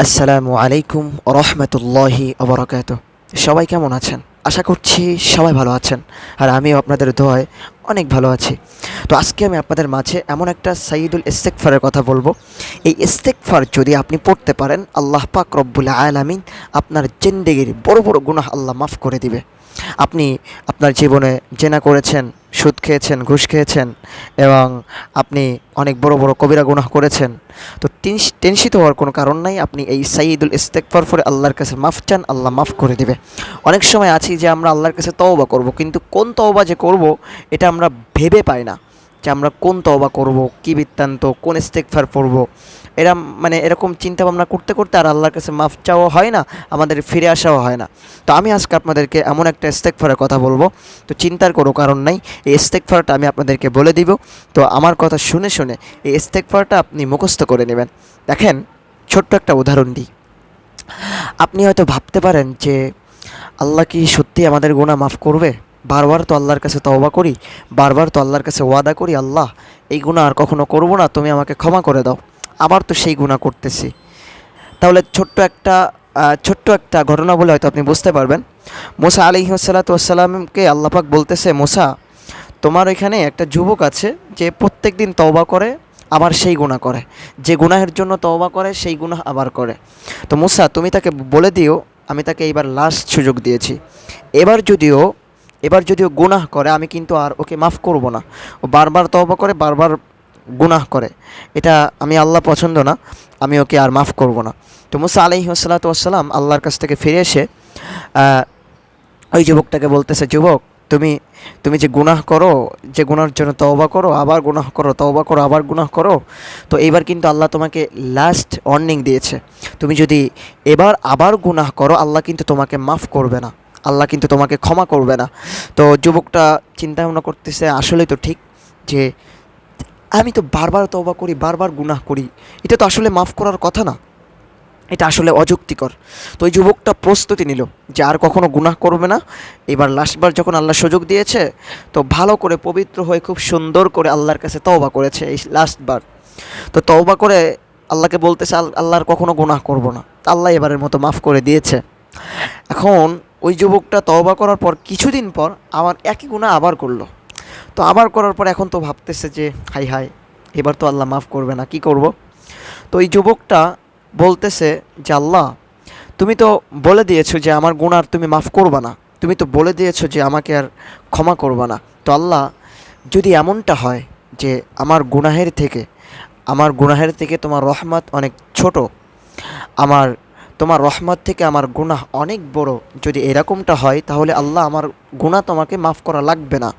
আসসালামু আলাইকুম রহমতুল্লাহি ওবরাকাতুহ। সবাই কেমন আছেন? আশা করছি সবাই ভালো আছেন, আর আমিও আপনাদের দোয়ায় অনেক ভালো আছি। তো আজকে আমি আপনাদের মাঝে এমন একটা সাইয়্যিদুল ইস্তেগফারের কথা বলবো। এই ইস্তেগফার যদি আপনি পড়তে পারেন, আল্লাহ পাক রব্বুল আলামিন আপনার জিন্দেগির বড় বড় গুনাহ আল্লাহ মাফ করে দিবে। আপনি আপনার জীবনে জেনা করেছেন, সুদ খেয়েছেন, ঘুষ খেয়েছেন, এবং আপনি অনেক বড় বড় কবিরা গুনাহ করেছেন। তো টেনশিত হওয়ার কোনো কারণ নাই। আপনি এই সাইয়্যিদুল ইস্তেগফার পড়ে আল্লাহর কাছে মাফ চান, আল্লাহ মাফ করে দিবে। অনেক সময় আছি যে আমরা আল্লাহর কাছে তওবা করব, কিন্তু কোন তওবা যে করব এটা আমরা ভেবে পাই না, যে আমরা কোন তওবা করব, কী বৃত্তান্ত, কোন ইস্তেগফার পড়ব। এরা মানে এরকম চিন্তা ভাবনা করতে করতে আর আল্লাহর কাছে মাফ চাওয়া হয় না, আমাদের ফিরে আসাও হয় না। তো আমি আজকে আপনাদেরকে এমন একটা ইস্তেগফারের কথা বলবো, তো চিন্তার কোনো কারণ নাই। এই ইস্তেগফারটা আমি আপনাদেরকে বলে দিব। তো আমার কথা শুনে শুনে এই ইস্তেগফারটা আপনি মুখস্থ করে নেবেন। দেখেন, ছোট্ট একটা উদাহরণ দিই। আপনি হয়তো ভাবতে পারেন যে আল্লাহ কি সত্যি আমাদের গুনাহ মাফ করবে? বারবার তো আল্লাহর কাছে তওবা করি, বারবার তো আল্লাহর কাছে ওয়াদা করি, আল্লাহ এই গুনাহ আর কখনো করব না, তুমি আমাকে ক্ষমা করে দাও। আবার তো সেই গুনাহ করতেছি। তাহলে ছোট্ট একটা ঘটনা বলে হয়তো আপনি বুঝতে পারবেন। মুসা আলাইহিস সালাতু ওয়াস সালামকে আল্লাহ পাক বলতেছে, মুসা, তোমার এখানে একটা যুবক আছে যে প্রত্যেক দিন তওবা করে আবার সেই গুনাহ করে, যে গুনাহের জন্য তওবা করে সেই গুনাহ আবার করে। তো মুসা, তুমি তাকে বলে দিও আমি তাকে এইবার লাস্ট সুযোগ দিয়েছি। এবার যদিও এবার যদিও গুনাহ করে, আমি কিন্তু আর ওকে মাফ করব না। ও বারবার তওবা করে, বারবার গুনাহ করে, এটা আমি আল্লাহ পছন্দ না, আমি ওকে আর মাফ করব না। তো মুসা আলাইহিস সালাতু ওয়াস সালাম আল্লাহর কাছ থেকে ফিরে এসে ওই যুবকটাকে বলতেছে, যুবক, তুমি তুমি যে গুনাহ করো, যে গুনার জন্য তওবা করো, আবার গুনাহ করো, তওবা করো, আবার গুনাহ করো, তো এইবার কিন্তু আল্লাহ তোমাকে লাস্ট ওয়ার্নিং দিয়েছে। তুমি যদি এবার আবার গুনাহ করো, আল্লাহ কিন্তু তোমাকে মাফ করবে না, আল্লাহ কিন্তু তোমাকে ক্ষমা করবে না। তো যুবকটা চিন্তা ভাবনা করতেছে, আসলেই তো ঠিক, যে আমি তো বারবার তওবা করি, বারবার গুনাহ করি, এটা তো আসলে মাফ করার কথা না, এটা আসলে অযৌক্তিকর। তো ওই যুবকটা প্রস্তুতি নিল যে আর কখনো গুনাহ করবে না। এবার লাস্টবার যখন আল্লাহ সুযোগ দিয়েছে, তো ভালো করে পবিত্র হয়ে খুব সুন্দর করে আল্লাহর কাছে তওবা করেছে এই লাস্টবার। তো তওবা করে আল্লাহকে বলতেছে, আল্লাহর কখনো গুনাহ করব না। আল্লাহ এবারের মতো মাফ করে দিয়েছে। এখন ওই যুবকটা তওবা করার পর কিছুদিন পর আবার একই গুনাহ আবার করলো। তো আবার করার পর এখন তো ভাবতেছে যে হাই হাই, এবার তো আল্লাহ মাফ করবে না, কি করব। তো এই যুবকটা বলতেছে যে আল্লাহ, তুমি তো বলে দিয়েছো যে আমার গুনাহ আর তুমি মাফ করবা না, তুমি তো বলে দিয়েছো যে আমাকে আর ক্ষমা করবা না। তো আল্লাহ, যদি এমনটা হয় যে আমার গুনাহের থেকে তোমার রহমত অনেক ছোট, আমার তোমার রহমত থেকে আমার গুনাহ অনেক বড়, যদি এরকমটা হয় তাহলে আল্লাহ আমার গুনাহ তোমাকে মাফ করা লাগবে না।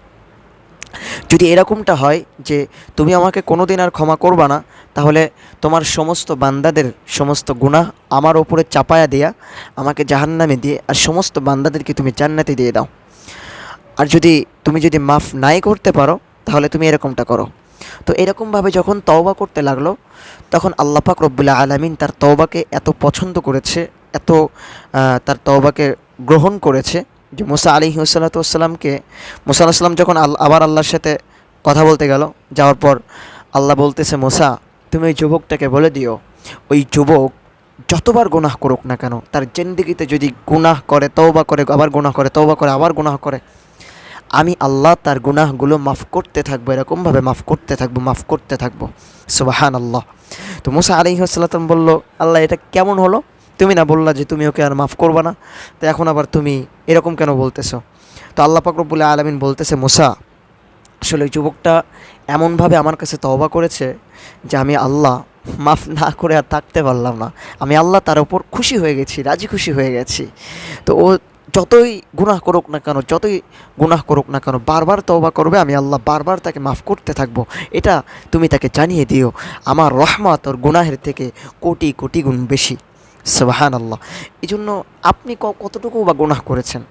যদি এরকমটা হয় যে তুমি আমাকে কোনো দিন আর ক্ষমা করবা না, তাহলে তোমার সমস্ত বান্দাদের সমস্ত গুনাহ আমার ওপরে চাপায়া দিয়া আমাকে জাহান্নামে দিয়ে আর সমস্ত বান্দাদেরকে তুমি জান্নাতে দিয়ে দাও। আর তুমি যদি মাফ নাই করতে পারো, তাহলে তুমি এরকমটা করো। তো এরকমভাবে যখন তওবা করতে লাগলো, তখন আল্লাহ পাক রব্বুল আলামিন তার তওবাকে এত পছন্দ করেছে, এত তার তওবাকে গ্রহণ করেছে, যে মুসা আলাইহিস সালাতু ওয়াস সালামকে, মুসা আলাইহিস সালাম যখন আবার আল্লাহর সাথে কথা বলতে গেল, যাওয়ার পর আল্লাহ বলতেছে, মুসা, তুমি ওই যুবকটাকে বলে দিও, ওই যুবক যতবার গুনাহ করুক না কেন, তার জিন্দেগিতে যদি গুনাহ করে, তওবা করে, আবার গুনাহ করে, তওবা করে, আবার গুনাহ করে, আমি আল্লাহ তার গুনাহগুলো মাফ করতে থাকবো, এরকমভাবে মাফ করতে থাকবো, মাফ করতে থাকবো। সুবহানাল্লাহ। তো মুসা আলাইহিস সালাম বলল, আল্লাহ, এটা কেমন হলো? তুমি না বললা যে তুমি ওকে আর মাফ করবা না, তো এখন আবার তুমি এরকম কেন বলতেছো? তো আল্লাহ পাক রব্বুল আলামিন বলতেছে, মুসা, আসলে ওই যুবকটা এমনভাবে আমার কাছে তওবা করেছে যে আমি আল্লাহ মাফ না করে আর থাকতে পারলাম না। আমি আল্লাহ তার ওপর খুশি হয়ে গেছি, রাজি খুশি হয়ে গেছি। তো ও যতই গুনাহ করুক না কেন, বারবার তওবা করবে, আমি আল্লাহ বারবার তাকে মাফ করতে থাকবো। এটা তুমি তাকে জানিয়ে দিও, আমার রহমত ওর গুনাহের থেকে কোটি কোটি গুণ বেশি। সুবহানাল্লাহ। এই জন্য আপনি কতটুকু বা গুনাহ করেছেন?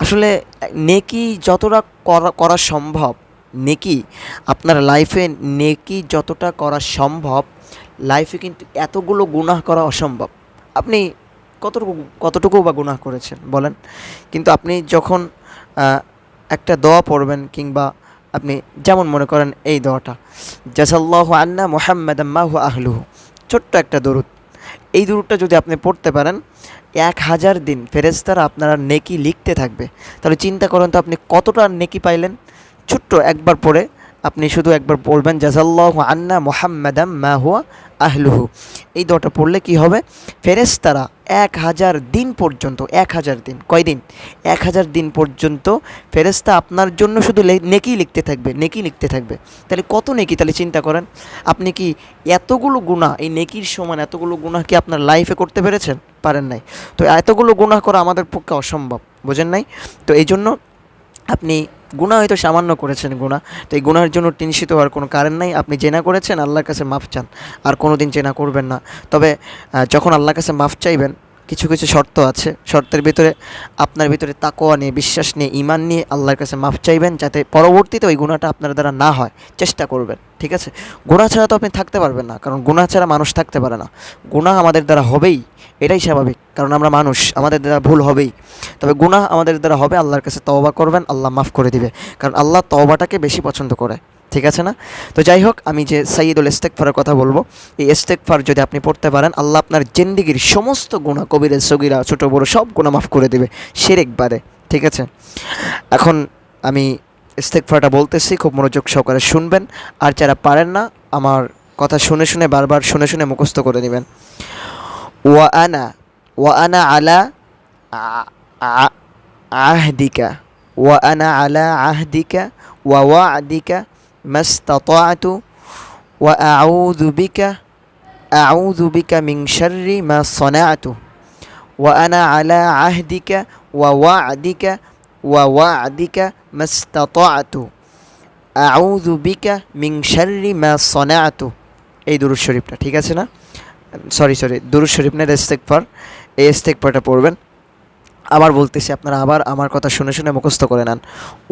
আসলে নেকি যতটা করা সম্ভব, নেকি আপনার লাইফে, নেকি যতটা করা সম্ভব, লাইফে কিন্তু এতগুলো গুনাহ করা অসম্ভব। আপনি কতটুকু কতটুকু বা গুনাহ করেছেন বলেন? কিন্তু আপনি যখন একটা দোয়া পড়বেন, কিংবা আপনি যেমন মনে করেন এই দোয়াটা, জাযাল্লাহু আন্না মুহাম্মাদাম মা হুয়া আহলুহু, ছোট্ট একটা দরুদ, এই দুরূদটা যদি আপনি পড়তে পারেন 1000 দিন ফেরেশতারা আপনার নেকি লিখতে থাকবে। তাহলে চিন্তা করেন তো আপনি কতটা নেকি পাইলেন। ছোট্ট একবার পড়ে আপনি শুধু একবার বলবেন জাযাল্লাহু আন্না মুহাম্মাদাম মা হুয়া আহলুহু। এই দোয়াটা পড়লে কি হবে, ফেরেশতারা 1000 দিন পর্যন্ত, 1000 দিন, কয়দিন, 1000 দিন পর্যন্ত ফেরেশতা আপনার জন্য শুধু নেকি লিখতে থাকবে, নেকি লিখতে থাকবে। তাহলে কত নেকি, তাহলে চিন্তা করেন আপনি কি এতগুলো গুনাহ, এই নেকির সমান এতগুলো গুনাহ কি আপনার লাইফে করতে পেরেছেন? পারেন নাই। তো এতগুলো গুনাহ করা আমাদের পক্ষে অসম্ভব, বোঝেন নাই? তো এই জন্য আপনি গুনাহ হয়তো সামান্য করেছেন গুনাহ, তো এই গুনাহের জন্য টেনশিত হওয়ার কোনো কারণ নাই। আপনি জেনা করেছেন, আল্লাহর কাছে মাফ চান, আর কোনো দিন জেনা করবেন না। তবে যখন আল্লাহর কাছে মাফ চাইবেন, কিছু কিছু শর্ত আছে। শর্তের ভিতরে আপনার ভিতরে তাকওয়া নিয়ে, বিশ্বাস নিয়ে, ঈমান নিয়ে আল্লাহর কাছে মাফ চাইবেন, যাতে পরবর্তীতে ওই গুনাহটা আপনার দ্বারা না হয়, চেষ্টা করবেন। ঠিক আছে? গুনাহ ছাড়া তো আপনি থাকতে পারবেন না, কারণ গুনাহ ছাড়া মানুষ থাকতে পারে না। গুনাহ আমাদের দ্বারা হবেই, এটাই স্বাভাবিক, কারণ আমরা মানুষ, আমাদের দ্বারা ভুল হবেই। তবে গুনাহ আমাদের দ্বারা হবে, আল্লাহর কাছে তওবা করবেন, আল্লাহ মাফ করে দিবে, কারণ আল্লাহ তওবাটাকে বেশি পছন্দ করে। ঠিক আছে না? তো যাই হোক, আমি যে সাইয়্যিদুল ইস্তেগফারের কথা বলবো, এই ইস্তেগফার যদি আপনি পড়তে পারেন, আল্লাহ আপনার জিন্দেগির সমস্ত গুনাহ, কবিরা সগীরা, ছোট বড় সব গুনাহ মাফ করে দেবে, শিরক বাদে। ঠিক আছে? এখন আমি ইস্তেগফারটা বলতেছি, খুব মনোযোগ সহকারে শুনবেন। আর যারা পারেন না, আমার কথা শুনে শুনে, বারবার শুনে শুনে মুখস্থ করে নেবেন। ওয়া আনা, ওয়া আনা আলা আহদিকা, ওয়া আনা আলা আহদিকা ওয়া ওয়া'দিকা মাস্তাতা'তু ওয়া আউযু বিকা মিন শাররি মা সানা'তু ওয়া আনা আলা আহদিকা ওয়া ওয়া'দিকা মাস্তাতা'তু আউযু বিকা মিন শাররি মা সানা'তু। এই দুরূদ শরীফটা, ঠিক আছে না? সরি, দুরূদ শরীফ না, ইস্তেগফার। এই ইস্তেগফারটা পড়বেন। আবার বলতেছি, আপনারা আবার আমার কথা শুনে শুনে মুখস্থ করে নেন।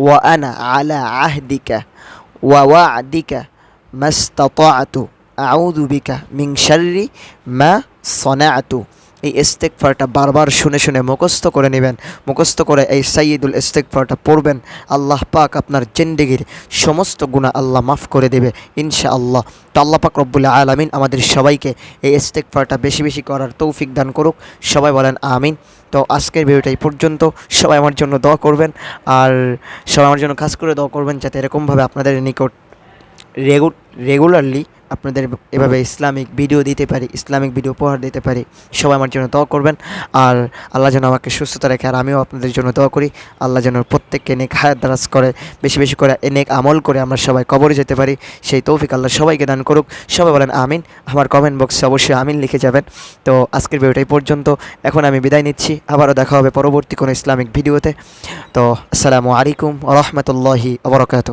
ওয়া আনা আলা আহদিকা ওয়া ওয়া'দিকা মাস্তাতা'তু আউযু বিকা মিন শাররি মা সানা'তু। এই ইস্তেগফারটা বারবার শুনে শুনে মুখস্থ করে নেবেন। মুখস্থ করে এই সাইয়্যিদুল ইস্তেগফারটা পড়বেন। আল্লাহ পাক আপনার জিন্দেগির সমস্ত গুনাহ আল্লাহ মাফ করে দেবে ইনশাআল্লাহ। তো আল্লাহ পাক রব্বুল আলামিন আমাদের সবাইকে এই ইস্তেগফারটা বেশি বেশি করার তৌফিক দান করুক। সবাই বলেন আমিন। তো আজকের ভিডিওটা এই পর্যন্ত। সবাই আমার জন্য দোয়া করবেন, আর সবাই আমার জন্য কাজ করে দোয়া করবেন, যাতে এরকমভাবে আপনাদের নিকট রেগুলারলি আপনাদের এভাবে ইসলামিক ভিডিও দিতে পারি, ইসলামিক ভিডিও উপহার দিতে পারি। সবাই আমার জন্য দোয়া করবেন, আর আল্লাহ যেন আমাকে সুস্থতা রাখে, আর আমিও আপনাদের জন্য দোয়া করি। আল্লাহ যেন প্রত্যেককে নেক হায়াত দারাজ করে, বেশি বেশি করে নেক আমল করে আমরা সবাই কবরে যেতে পারি, সেই তৌফিক আল্লাহ সবাইকে দান করুক। সবাই বলেন আমিন। আমার কমেন্ট বক্সে অবশ্যই আমিন লিখে যাবেন। তো আজকের ভিডিওটাই পর্যন্ত। এখন আমি বিদায় নিচ্ছি, আবারও দেখা হবে পরবর্তী কোনো ইসলামিক ভিডিওতে। তো আসসালামু আলাইকুম ওয়া রাহমাতুল্লাহি ওয়া বারাকাতুহু।